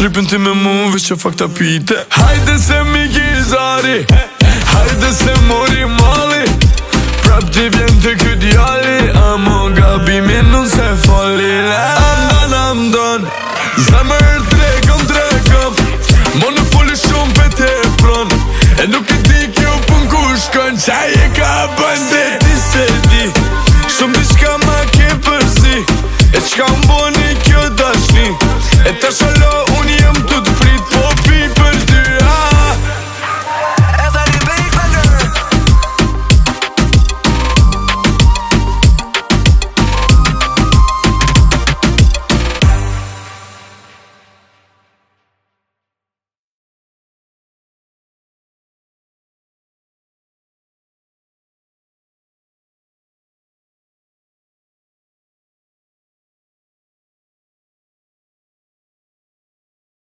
Ripin ti me mu veç që fakta pite. Hajde se mi gizari, hajde se mori mali. Prap ti vjen të ky djali, amo gabimin nuk se fali.